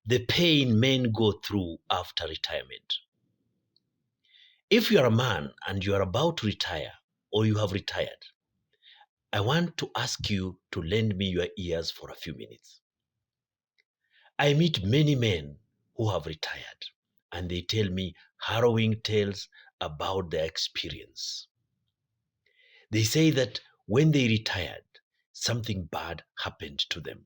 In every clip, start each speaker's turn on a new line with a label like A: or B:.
A: the pain men go through after retirement. If you are a man and you are about to retire or you have retired, I want to ask you to lend me your ears for a few minutes. I meet many men who have retired and they tell me harrowing tales about their experience. They say that when they retired, something bad happened to them.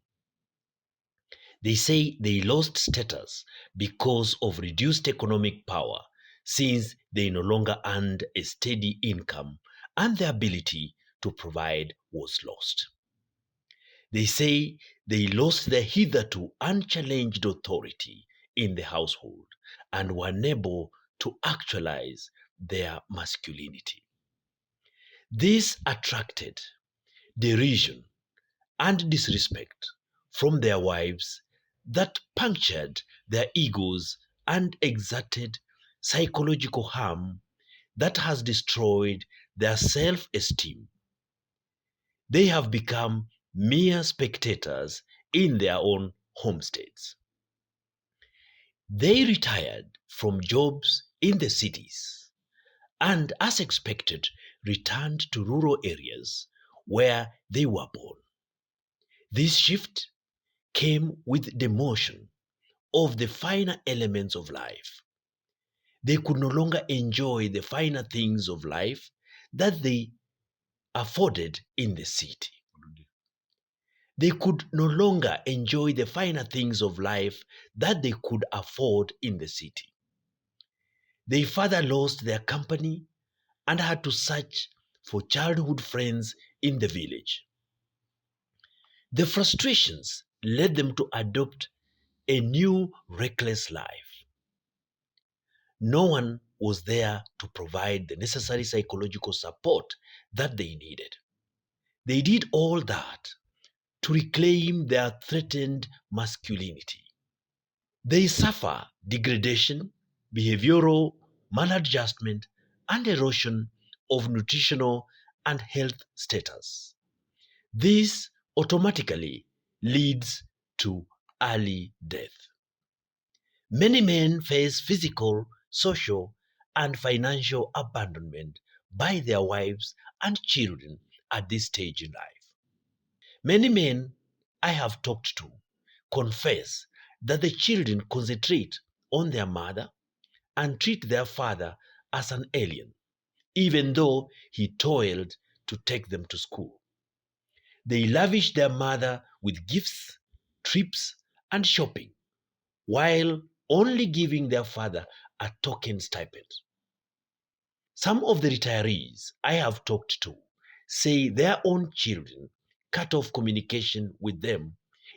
A: They say they lost status because of reduced economic power since they no longer earned a steady income and the ability to provide was lost. They say they lost their hitherto unchallenged authority in the household and were unable to actualize their masculinity. This attracted derision and disrespect from their wives that punctured their egos and exerted psychological harm that has destroyed their self-esteem. They have become mere spectators in their own homesteads. They retired from jobs in the cities and, as expected, returned to rural areas where they were born. This shift came with demotion of the finer elements of life. They could no longer enjoy the finer things of life that they afforded in the city. They could no longer enjoy the finer things of life that they could afford in the city. They further lost their company and had to search for childhood friends in the village. The frustrations led them to adopt a new reckless life. No one was there to provide the necessary psychological support that they needed. They did all that to reclaim their threatened masculinity. They suffer degradation, behavioral maladjustment, and erosion of nutritional and health status. This automatically leads to early death. Many men face physical, social, and financial abandonment by their wives and children at this stage in life. Many men I have talked to confess that the children concentrate on their mother and treat their father as an alien, even though he toiled to take them to school. They lavish their mother with gifts, trips, and shopping, while only giving their father a token stipend. Some of the retirees I have talked to say their own children cut off communication with them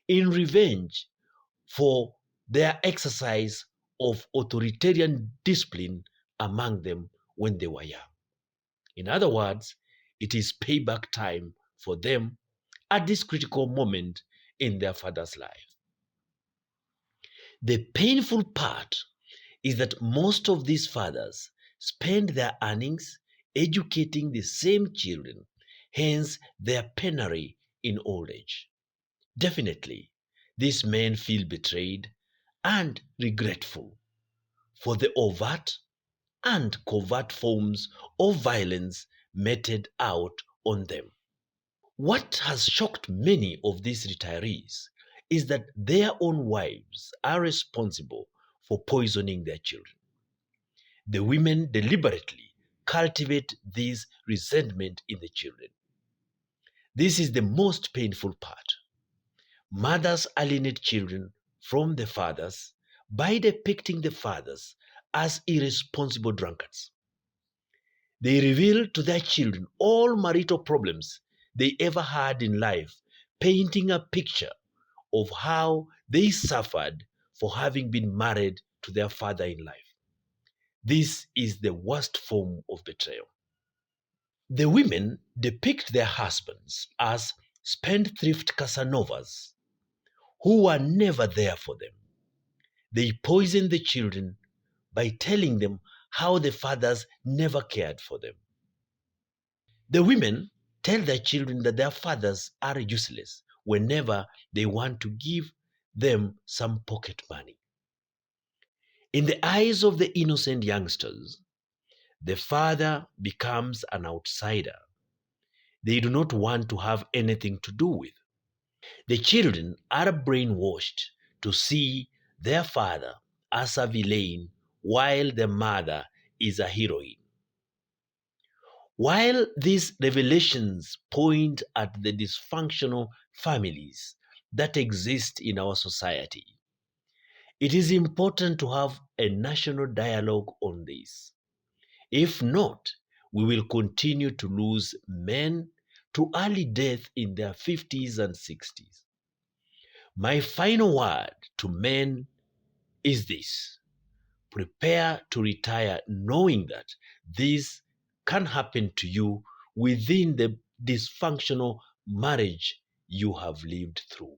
A: in revenge for their exercise of authoritarian discipline among them when they were young. In other words, it is payback time for them at this critical moment in their father's life. The painful part is that most of these fathers spend their earnings educating the same children, hence their penury in old age. Definitely, these men feel betrayed and regretful for the overt and covert forms of violence meted out on them. What has shocked many of these retirees is that their own wives are responsible for poisoning their children. The women deliberately cultivate this resentment in the children. This is the most painful part. Mothers alienate children from the fathers by depicting the fathers as irresponsible drunkards. They reveal to their children all marital problems they ever had in life, painting a picture of how they suffered for having been married to their father in life. This is the worst form of betrayal. The women depict their husbands as spendthrift Casanovas who were never there for them. They poison the children by telling them how the fathers never cared for them. The women tell their children that their fathers are useless whenever they want to give them some pocket money. In the eyes of the innocent youngsters, the father becomes an outsider they do not want to have anything to do with. The children are brainwashed to see their father as a villain while the mother is a heroine. While these revelations point at the dysfunctional families that exist in our society, it is important to have a national dialogue on this. If not, we will continue to lose men to early death in their 50s and 60s. My final word to men is this: prepare to retire knowing that this can happen to you within the dysfunctional marriage you have lived through.